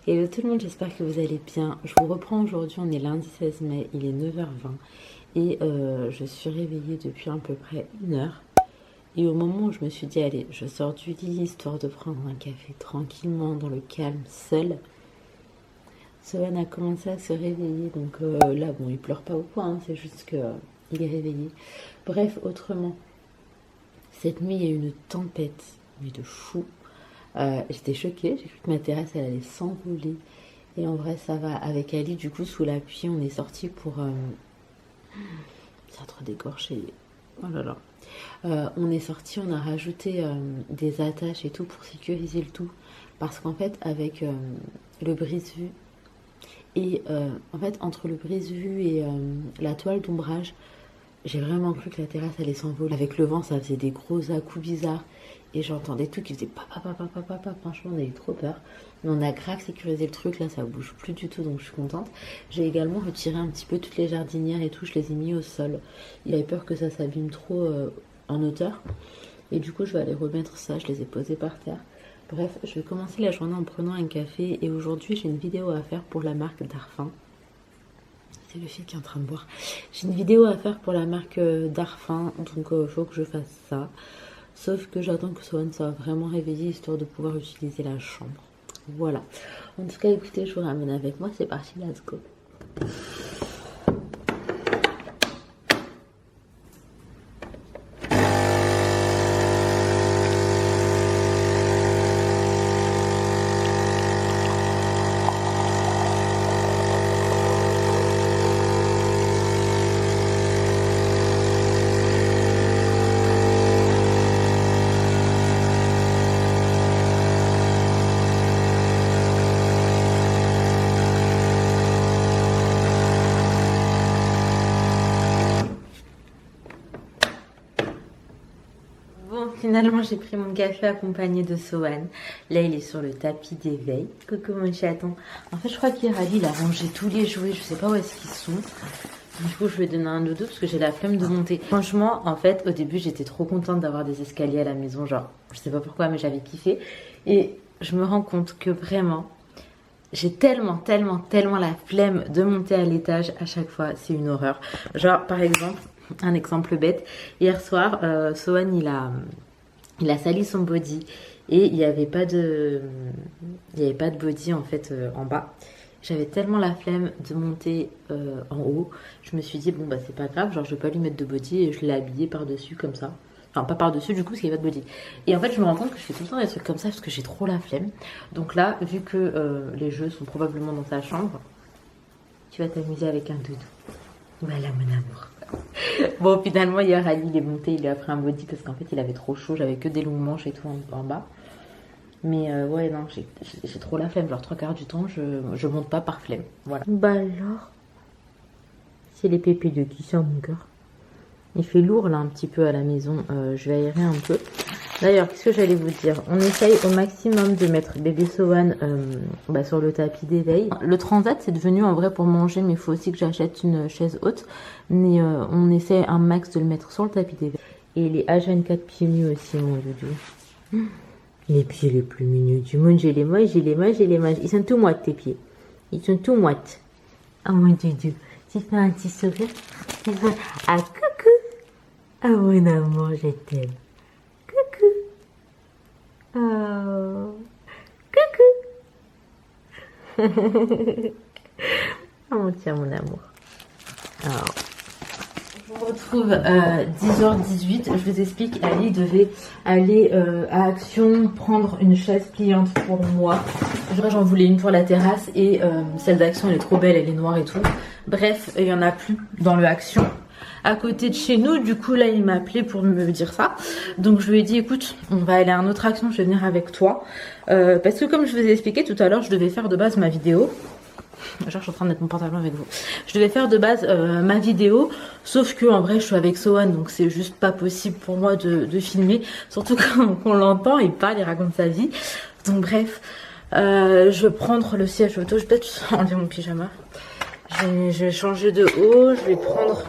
Hello tout le monde, j'espère que vous allez bien. Je vous reprends aujourd'hui, on est lundi 16 mai, il est 9h20 et je suis réveillée depuis à peu près 1 heure. Et au moment où je me suis dit, allez, je sors du lit histoire de prendre un café tranquillement, dans le calme, seul. Sohan a commencé à se réveiller, donc là, bon, il pleure pas ou quoi, hein, c'est juste que il est réveillé. Bref, autrement, cette nuit, il y a eu une tempête, mais de fou. J'étais choquée, j'ai cru que ma terrasse elle allait s'envoler. Et en vrai ça va. Avec Ali du coup sous la pluie on est sorti pour... C'est trop dégorgé. Oh là là. On est sorti, on a rajouté des attaches et tout pour sécuriser le tout. Parce qu'en fait avec le brise-vue et en fait entre le brise-vue et la toile d'ombrage, j'ai vraiment cru que la terrasse allait s'envoler. Avec le vent ça faisait des gros à-coups bizarres. Et j'entendais tout qui faisait papa. Franchement, on a eu trop peur. Mais on a grave sécurisé le truc. Là, ça bouge plus du tout, donc je suis contente. J'ai également retiré un petit peu toutes les jardinières et tout. Je les ai mis au sol. Il avait peur que ça s'abîme trop en hauteur. Et du coup, je vais aller remettre ça. Je les ai posés par terre. Bref, je vais commencer la journée en prenant un café. Et aujourd'hui, j'ai une vidéo à faire pour la marque Darphin. C'est le fil qui est en train de boire. J'ai une vidéo à faire pour la marque Darphin. Donc, il faut que je fasse ça. Sauf que j'attends que Sohan soit vraiment réveillé histoire de pouvoir utiliser la chambre. Voilà. En tout cas, écoutez, je vous ramène avec moi. C'est parti, let's go. Finalement, j'ai pris mon café accompagné de Sohan. Là, il est sur le tapis d'éveil. Coucou mon chaton. En fait, je crois qu'hier, Ali, il a rangé tous les jouets. Je sais pas où est-ce qu'ils sont. Du coup, je vais donner un dodo parce que j'ai la flemme de monter. Franchement, en fait, au début, j'étais trop contente d'avoir des escaliers à la maison. Genre, je sais pas pourquoi, mais j'avais kiffé. Et je me rends compte que vraiment, j'ai tellement la flemme de monter à l'étage à chaque fois. C'est une horreur. Genre, par exemple, un exemple bête. Hier soir, Sohan, il a sali son body et il n'y avait pas de body en fait en bas. J'avais tellement la flemme de monter en haut. Je me suis dit bon bah c'est pas grave, genre je vais pas lui mettre de body et je l'ai habillé par dessus comme ça. Enfin pas par dessus du coup parce qu'il n'y avait pas de body. Et en fait je me rends compte que je fais tout le temps des trucs comme ça parce que j'ai trop la flemme. Donc là vu que les jeux sont probablement dans sa chambre, tu vas t'amuser avec un doudou. Voilà mon amour. Bon, finalement, hier, Ali, il est monté, il lui a pris un body parce qu'en fait, il avait trop chaud. J'avais que des longues manches et tout en bas. Mais ouais, non, j'ai trop la flemme. Genre, 3/4 du temps, je monte pas par flemme. Voilà. Bah alors, c'est les pépés de qui ça, mon cœur? Il fait lourd, là, un petit peu à la maison. Je vais aérer un peu. D'ailleurs, qu'est-ce que j'allais vous dire? On essaye au maximum de mettre bébé Sohan sur le tapis d'éveil. Le transat, c'est devenu en vrai pour manger, mais il faut aussi que j'achète une chaise haute. Mais on essaie un max de le mettre sur le tapis d'éveil. Et les H24 pieds nus aussi, mon doudou. Les pieds les plus mignons du monde, je les mange. Ils sont tout moites, tes pieds. Ils sont tout moites. Oh mon doudou, tu fais un petit sourire. Ah, coucou. Ah, mon amour, je t'aime. Oh, coucou. Oh mon tiens mon amour. Alors, je vous retrouve 10h18. Je vous explique, Ali devait aller à Action prendre une chaise pliante pour moi. J'en voulais une pour la terrasse et celle d'Action elle est trop belle, elle est noire et tout. Bref, il y en a plus dans le Action à côté de chez nous. Du coup là il m'a appelé pour me dire ça. Donc je lui ai dit écoute, on va aller à une autre Action, je vais venir avec toi. Parce que comme je vous ai expliqué tout à l'heure, je devais faire de base ma vidéo. Genre, je suis en train de mettre mon pantalon avec vous. Je devais faire de base ma vidéo, sauf que en vrai je suis avec Sohan, donc c'est juste pas possible pour moi de filmer. Surtout quand on l'entend, il parle, il raconte sa vie. Donc bref, je vais prendre le siège auto. Je vais peut-être enlever mon pyjama. Je vais changer de haut, je vais prendre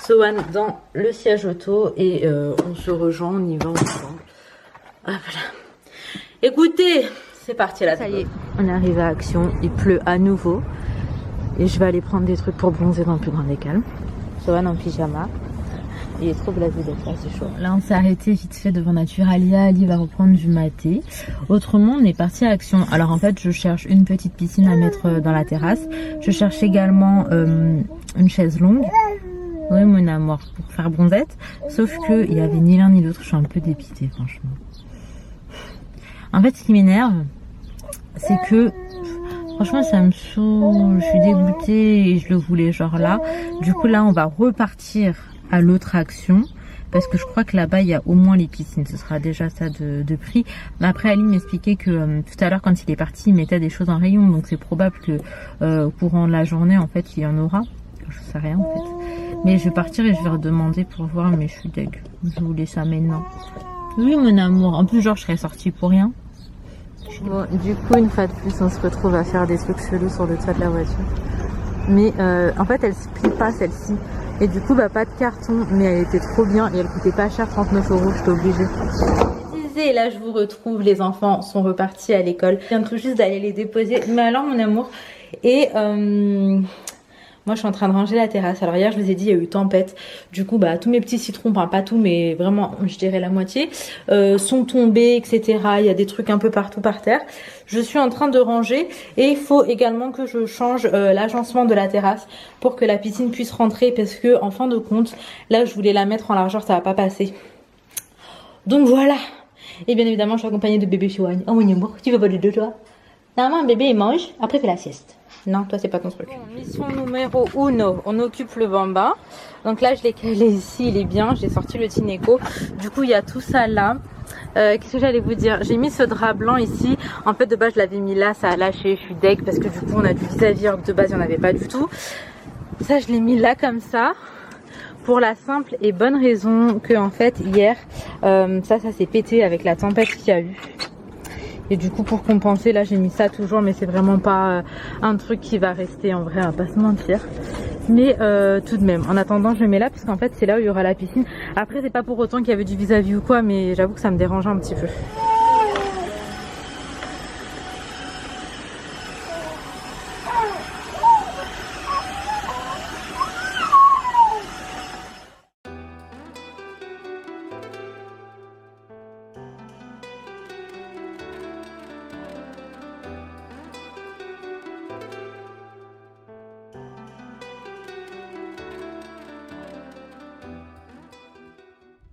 Sohan dans le siège auto et on se rejoint, on y va ensemble. Ah voilà. Écoutez, c'est parti là. Ça y est, On est arrivé à Action, il pleut à nouveau. Et je vais aller prendre des trucs pour bronzer dans le plus grand des calmes. Sohan en pyjama. Il est trop blasé d'être là, c'est chaud. Là on s'est arrêté vite fait devant Naturalia. Ali va reprendre du maté. Autrement on est parti à Action. Alors en fait je cherche une petite piscine à mettre dans la terrasse. Je cherche également une chaise longue. Oui mon amour, pour faire bronzette. Sauf que il y avait ni l'un ni l'autre. Je suis un peu dépitée franchement. En fait ce qui m'énerve c'est que franchement ça me saoule. Je suis dégoûtée et je le voulais genre là. Du coup là on va repartir à l'autre Action parce que je crois que là-bas il y a au moins les piscines, ce sera déjà ça de prix. Mais après Ali m'expliquait que tout à l'heure quand il est parti il mettait des choses en rayon, donc c'est probable que au courant de la journée en fait il y en aura, je sais rien en fait. Mais je vais partir et je vais redemander pour voir, mais je suis deg, je voulais ça maintenant. Oui mon amour, en plus genre je serais sortie pour rien. Bon du coup une fois de plus on se retrouve à faire des trucs chelous sur le toit de la voiture. Mais en fait elle se plie pas celle-ci. Et du coup, bah, pas de carton, mais elle était trop bien et elle coûtait pas cher, 39 €, j'étais obligée. Et là, je vous retrouve, les enfants sont repartis à l'école. Je viens tout juste d'aller les déposer. Mais alors, mon amour, et moi, je suis en train de ranger la terrasse. Alors hier, je vous ai dit, il y a eu tempête. Du coup, bah, tous mes petits citrons, enfin pas tout, mais vraiment, je dirais la moitié, sont tombés, etc. Il y a des trucs un peu partout par terre. Je suis en train de ranger et il faut également que je change l'agencement de la terrasse pour que la piscine puisse rentrer parce que en fin de compte, là, je voulais la mettre en largeur, ça va pas passer. Donc voilà. Et bien évidemment, je suis accompagnée de bébé Sohan. Oh mon amour, tu veux pas de toi? Normalement, un bébé il mange, après il fait la sieste. Non, toi c'est pas ton truc. Bon, mission numéro 1, on occupe le bambin. Donc là je l'ai calé ici, il est bien, j'ai sorti le Tineco. Du coup il y a tout ça là. Qu'est-ce que j'allais vous dire? J'ai mis ce drap blanc ici. En fait de base je l'avais mis là, ça a lâché, je suis deg parce que du coup on a du vis-à-vis alors que de base il n'y en avait pas du tout. Ça je l'ai mis là comme ça. Pour la simple et bonne raison que en fait hier ça s'est pété avec la tempête qu'il y a eu. Et du coup pour compenser là j'ai mis ça toujours, mais c'est vraiment pas un truc qui va rester en vrai, on va pas se mentir. Mais tout de même, en attendant je le mets là parce qu'en fait c'est là où il y aura la piscine. Après c'est pas pour autant qu'il y avait du vis-à-vis ou quoi, mais j'avoue que ça me dérange un petit peu.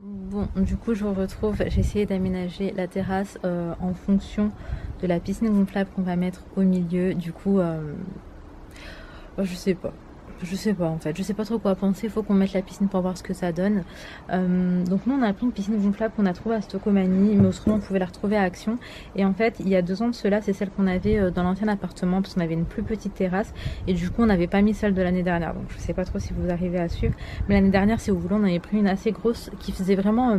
Bon, du coup je vous retrouve, j'ai essayé d'aménager la terrasse en fonction de la piscine gonflable qu'on va mettre au milieu. Du coup, je sais pas en fait, je sais pas trop quoi penser, il faut qu'on mette la piscine pour voir ce que ça donne. Donc nous on a pris une piscine gonflable qu'on a trouvée à Stocomanie, mais autrement on pouvait la retrouver à Action. Et en fait il y a 2 ans de cela, c'est celle qu'on avait dans l'ancien appartement parce qu'on avait une plus petite terrasse et du coup on n'avait pas mis celle de l'année dernière. Donc je sais pas trop si vous arrivez à suivre, mais l'année dernière si vous voulez on avait pris une assez grosse qui faisait vraiment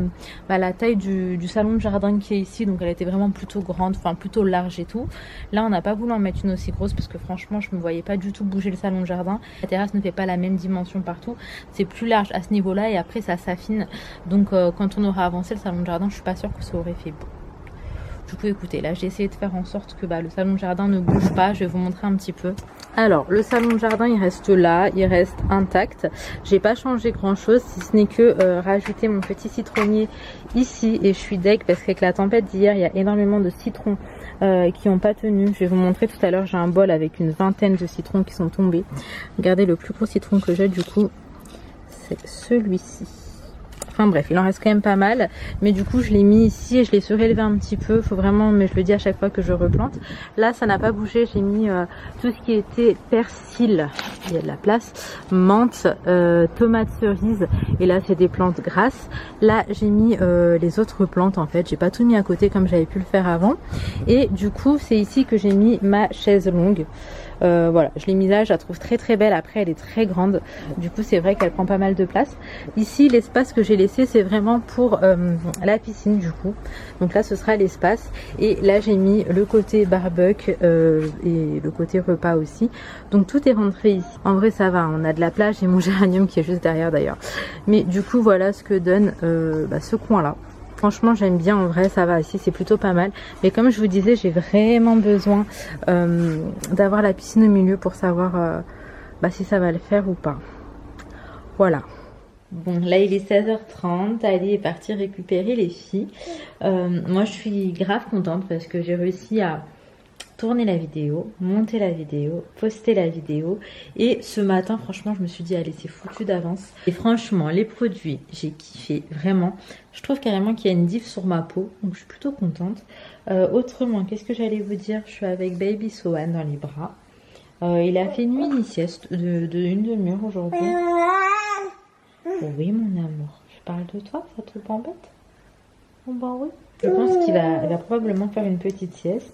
la taille du salon de jardin qui est ici, donc elle était vraiment plutôt grande, enfin plutôt large et tout. Là on n'a pas voulu en mettre une aussi grosse parce que franchement je me voyais pas du tout bouger le salon de jardin. La terrasse ne fait pas la même dimension partout, c'est plus large à ce niveau là et après ça s'affine, donc quand on aura avancé le salon de jardin je suis pas sûre que ça aurait fait beau. Du coup écoutez, là j'ai essayé de faire en sorte que le salon de jardin ne bouge pas. Je vais vous montrer un petit peu. Alors le salon de jardin il reste là, il reste intact. J'ai pas changé grand chose si ce n'est que rajouter mon petit citronnier ici, et je suis deg parce qu'avec la tempête d'hier il y a énormément de citrons qui n'ont pas tenu. Je vais vous montrer tout à l'heure, j'ai un bol avec une vingtaine de citrons qui sont tombés. Regardez, le plus gros citron que j'ai du coup c'est celui-ci. Enfin bref, il en reste quand même pas mal, mais du coup je l'ai mis ici et je l'ai surélevé un petit peu. Faut vraiment, mais je le dis à chaque fois que je replante. Là ça n'a pas bougé, j'ai mis tout ce qui était persil, il y a de la place, menthe, tomates cerises, et là c'est des plantes grasses. Là j'ai mis les autres plantes en fait, j'ai pas tout mis à côté comme j'avais pu le faire avant. Et du coup c'est ici que j'ai mis ma chaise longue. Voilà, je l'ai mise là, je la trouve très très belle. Après elle est très grande, du coup c'est vrai qu'elle prend pas mal de place. Ici l'espace que j'ai laissé c'est vraiment pour la piscine du coup. Donc là ce sera l'espace, et là j'ai mis le côté barbecue et le côté repas aussi. Donc tout est rentré ici. En vrai ça va, on a de la place, j'ai mon géranium qui est juste derrière d'ailleurs. Mais du coup voilà ce que donne ce coin là. Franchement j'aime bien en vrai, ça va, ici c'est plutôt pas mal. Mais comme je vous disais, j'ai vraiment besoin d'avoir la piscine au milieu pour savoir si ça va le faire ou pas. Voilà. Bon, là il est 16h30, Ali est partie récupérer les filles. Moi je suis grave contente parce que j'ai réussi à tourner la vidéo, monter la vidéo, poster la vidéo. Et ce matin, franchement, je me suis dit, allez, c'est foutu d'avance. Et franchement, les produits, j'ai kiffé, vraiment. Je trouve carrément qu'il y a une diff sur ma peau, donc je suis plutôt contente. Autrement, qu'est-ce que j'allais vous dire? Je suis avec Baby Sohan dans les bras. Il a fait une mini-sieste de une demi-heure aujourd'hui. Oui, mon amour, je parle de toi, ça te embête? Bon, bah oui. Je pense qu'il va probablement faire une petite sieste.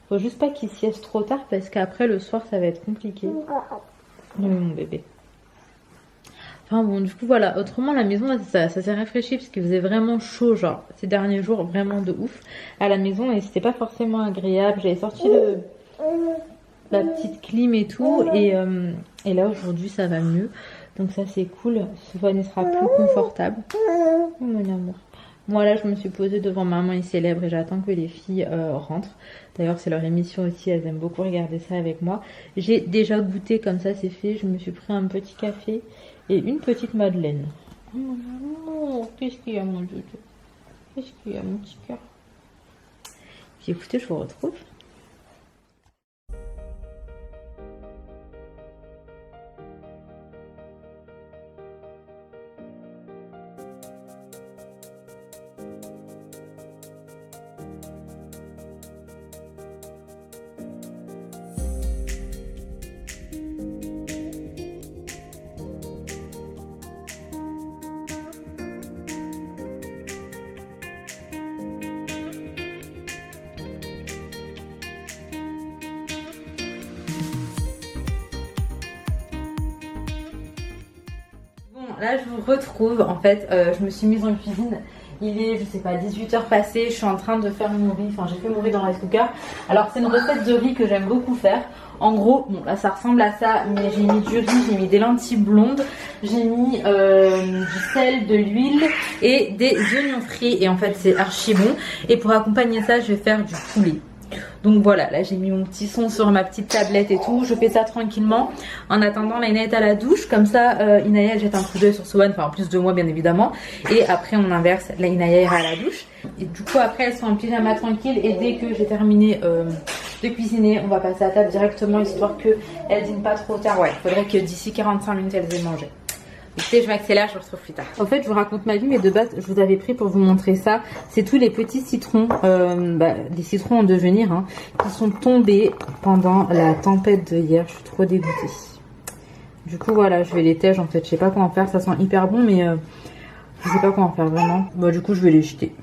Faut juste pas qu'il sieste trop tard parce qu'après le soir ça va être compliqué. Oui, mon bébé. Enfin bon, du coup voilà. Autrement la maison ça s'est rafraîchi parce qu'il faisait vraiment chaud genre ces derniers jours, vraiment de ouf à la maison et c'était pas forcément agréable. J'avais sorti la petite clim et tout et là aujourd'hui ça va mieux. Donc ça c'est cool. Souvent il sera plus confortable. Oh, mon amour. Moi là je me suis posée devant Maman est célèbre et j'attends que les filles rentrent. D'ailleurs c'est leur émission aussi, elles aiment beaucoup regarder ça avec moi. J'ai déjà goûté comme ça, c'est fait. Je me suis pris un petit café et une petite madeleine. Oh mon amour, qu'est-ce qu'il y a mon doudou? Qu'est-ce qu'il y a mon petit cœur? Puis écoutez, je vous retrouve. Là je vous retrouve, en fait je me suis mise en cuisine, il est je sais pas 18h passé, je suis en train de faire mon riz, enfin j'ai fait mon riz dans le rice cooker. Alors c'est une recette de riz que j'aime beaucoup faire. En gros, bon là ça ressemble à ça, mais j'ai mis du riz, j'ai mis des lentilles blondes, j'ai mis du sel, de l'huile et des oignons frits et en fait c'est archi bon. Et pour accompagner ça je vais faire du poulet. Donc voilà, là j'ai mis mon petit son sur ma petite tablette et tout. Je fais ça tranquillement en attendant Inaya est à la douche. Comme ça Inaya elle jette un coup d'œil sur Sohan, enfin en plus de moi bien évidemment. Et après on inverse, là Inaya ira à la douche. Et du coup après elles sont en pyjama tranquille. Et dès que j'ai terminé de cuisiner, on va passer à table directement histoire qu'elles dînent pas trop tard. Ouais, il faudrait que d'ici 45 minutes elles aient mangé. Écoutez, je m'accélère, je vous retrouve plus tard. En fait, je vous raconte ma vie, mais de base, je vous avais pris pour vous montrer ça. C'est tous les petits citrons, des citrons en devenir, hein, qui sont tombés pendant la tempête de hier. Je suis trop dégoûtée. Du coup, voilà, je vais les tèges en fait. Je sais pas quoi en faire, ça sent hyper bon, mais je sais pas quoi en faire vraiment. Bon, du coup, je vais les jeter.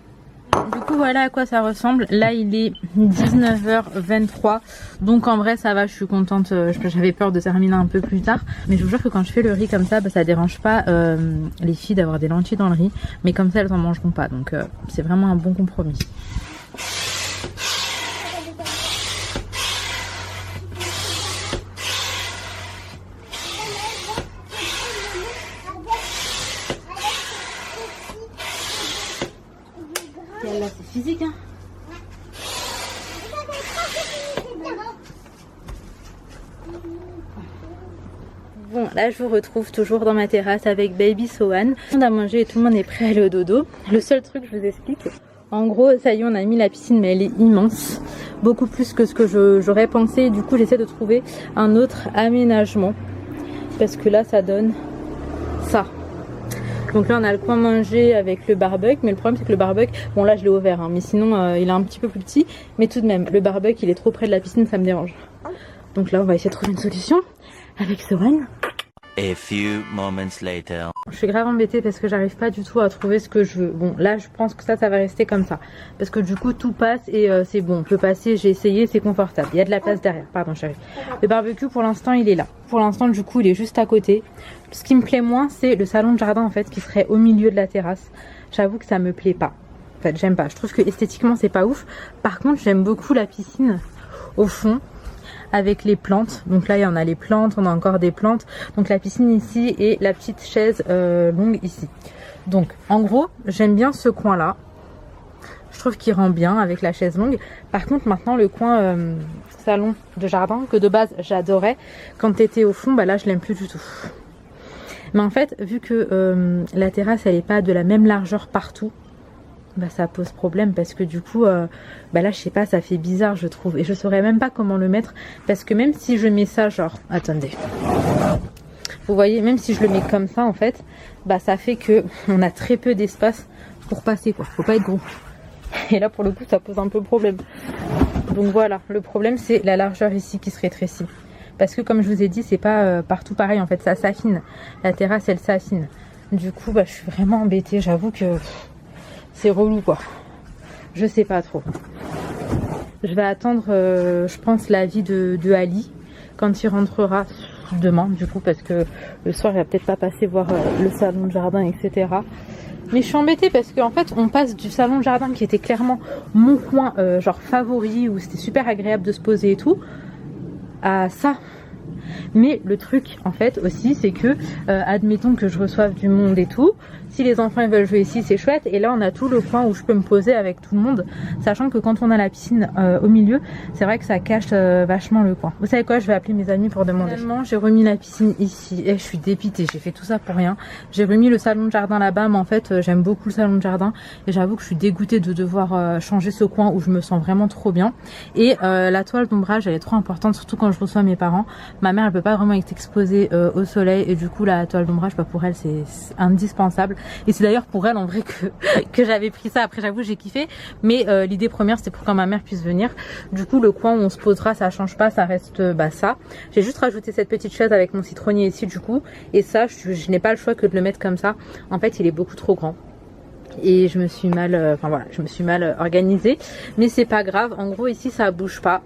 Du coup voilà à quoi ça ressemble. Là il est 19h23. Donc en vrai ça va, je suis contente. J'avais peur de terminer un peu plus tard. Mais je vous jure que quand je fais le riz comme ça, ça dérange pas les filles d'avoir des lentilles dans le riz. Mais comme ça elles en mangeront pas. Donc c'est vraiment un bon compromis. Là c'est physique hein. Bon là je vous retrouve toujours dans ma terrasse avec Baby Sohan. On a mangé et tout le monde est prêt à aller au dodo. Le seul truc je vous explique. En gros ça y est on a mis la piscine mais elle est immense. Beaucoup plus que ce que j'aurais pensé. Du coup j'essaie de trouver un autre aménagement. Parce que là ça donne ça. Donc là on a le coin manger avec le barbecue, mais le problème c'est que le barbecue, bon là je l'ai ouvert hein, mais sinon il est un petit peu plus petit, mais tout de même le barbecue il est trop près de la piscine, ça me dérange. Donc là on va essayer de trouver une solution avec Sohan. A few moments later. Je suis grave embêtée parce que j'arrive pas du tout à trouver ce que je veux. Bon là je pense que ça va rester comme ça. Parce que du coup tout passe et c'est bon, on peut passer, j'ai essayé, c'est confortable. Il y a de la place derrière, pardon chérie. Le barbecue pour l'instant il est là. Pour l'instant du coup il est juste à côté. Ce qui me plaît moins c'est le salon de jardin en fait qui serait au milieu de la terrasse. J'avoue que ça me plaît pas. En fait j'aime pas, je trouve que esthétiquement c'est pas ouf. Par contre j'aime beaucoup la piscine au fond. Avec les plantes, donc là il y en a les plantes, on a encore des plantes, donc la piscine ici et la petite chaise longue ici. Donc en gros j'aime bien ce coin là, Je trouve qu'il rend bien avec la chaise longue. Par contre maintenant le coin salon de jardin que de base j'adorais quand t'étais au fond, bah là je l'aime plus du tout. Mais en fait vu que la terrasse elle est pas de la même largeur partout, bah ça pose problème parce que du coup bah là je sais pas, ça fait bizarre je trouve, et je saurais même pas comment le mettre parce que même si je mets ça genre, attendez, vous voyez, même si je le mets comme ça en fait, bah ça fait que on a très peu d'espace pour passer quoi, faut pas être gros. Et là pour le coup ça pose un peu problème. Donc voilà, le problème c'est la largeur ici qui se rétrécit. Parce que comme je vous ai dit, c'est pas partout pareil en fait, ça s'affine. La terrasse elle s'affine. Du coup bah je suis vraiment embêtée, j'avoue que c'est relou quoi. Je sais pas trop. Je vais attendre je pense l'avis de Ali quand il rentrera demain du coup, parce que le soir il va peut-être pas passer voir le salon de jardin etc. Mais je suis embêtée parce qu'en fait on passe du salon de jardin qui était clairement mon coin genre favori, où c'était super agréable de se poser et tout, à ça. Mais le truc en fait aussi c'est que admettons que je reçoive du monde et tout, si les enfants ils veulent jouer ici c'est chouette, et là on a tout le coin où je peux me poser avec tout le monde, sachant que quand on a la piscine au milieu, c'est vrai que ça cache vachement le coin. Vous savez quoi, je vais appeler mes amis pour demander. Finalement j'ai remis la piscine ici et je suis dépitée, j'ai fait tout ça pour rien. J'ai remis le salon de jardin là-bas, mais en fait j'aime beaucoup le salon de jardin et j'avoue que je suis dégoûtée de devoir changer ce coin où je me sens vraiment trop bien. Et la toile d'ombrage elle est trop importante, surtout quand je reçois mes parents. Ma mère elle peut pas vraiment être exposée au soleil, et du coup la toile d'ombrage bah, pour elle c'est indispensable. Et c'est d'ailleurs pour elle en vrai que j'avais pris ça. Après j'avoue j'ai kiffé, mais l'idée première c'était pour quand ma mère puisse venir. Du coup le coin où on se posera ça change pas, ça reste bah ça. J'ai juste rajouté cette petite chaise avec mon citronnier ici du coup, et ça je n'ai pas le choix que de le mettre comme ça. En fait il est beaucoup trop grand et je me suis mal enfin voilà, je me suis mal organisée, mais c'est pas grave. En gros ici ça bouge pas,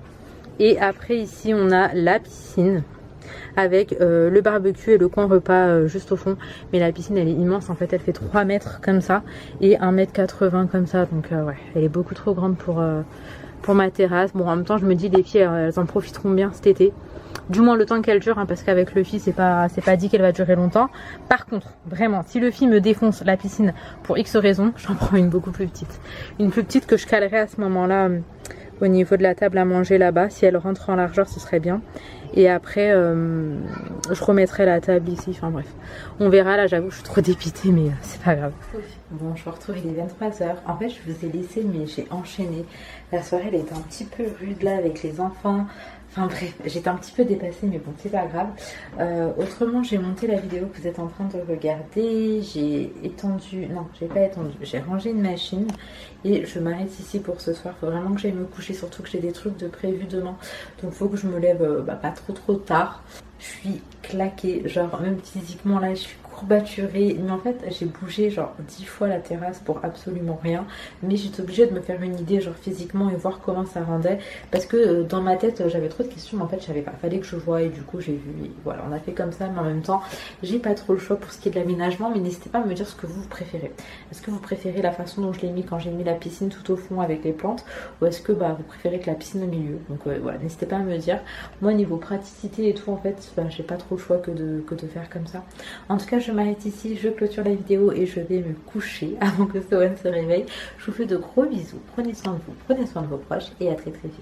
et après ici on a la piscine avec le barbecue et le coin repas juste au fond. Mais la piscine elle est immense en fait, elle fait 3 mètres comme ça et 1,80 m comme ça, donc ouais elle est beaucoup trop grande pour ma terrasse. Bon en même temps je me dis les filles elles en profiteront bien cet été, du moins le temps qu'elle dure hein, parce qu'avec le fil c'est pas dit qu'elle va durer longtemps. Par contre vraiment si le fil me défonce la piscine pour X raisons, j'en prends une beaucoup plus petite, une plus petite que je calerai à ce moment là au niveau de la table à manger là-bas. Si elle rentre en largeur ce serait bien, et après je remettrai la table ici, enfin bref on verra. Là j'avoue je suis trop dépitée, mais c'est pas grave. Bon je vous retrouve, il est 23 h. En fait je vous ai laissé mais j'ai enchaîné. La soirée elle était un petit peu rude là avec les enfants. Enfin bref, j'étais un petit peu dépassée, mais bon c'est pas grave. Autrement j'ai monté la vidéo que vous êtes en train de regarder. J'ai étendu, non j'ai pas étendu, j'ai rangé une machine et je m'arrête ici pour ce soir. Faut vraiment que j'aille me coucher, surtout que j'ai des trucs de prévu demain, donc faut que je me lève pas trop tard. Je suis claquée, genre même physiquement là je suis courbaturée, mais en fait j'ai bougé genre 10 fois la terrasse pour absolument rien, mais j'étais obligée de me faire une idée genre physiquement et voir comment ça rendait, parce que dans ma tête j'avais trop de questions mais en fait je savais pas, fallait que je voie, et du coup j'ai vu, et voilà on a fait comme ça. Mais en même temps j'ai pas trop le choix pour ce qui est de l'aménagement. Mais n'hésitez pas à me dire ce que vous préférez. Est-ce que vous préférez la façon dont je l'ai mis quand j'ai mis la piscine tout au fond avec les plantes, ou est-ce que vous préférez que la piscine au milieu? Donc voilà, n'hésitez pas à me dire. Moi niveau praticité et tout en fait j'ai pas trop le choix que de faire comme ça. En tout cas je m'arrête ici, je clôture la vidéo et je vais me coucher avant que Sowen se réveille. Je vous fais de gros bisous, prenez soin de vous, prenez soin de vos proches et à très vite.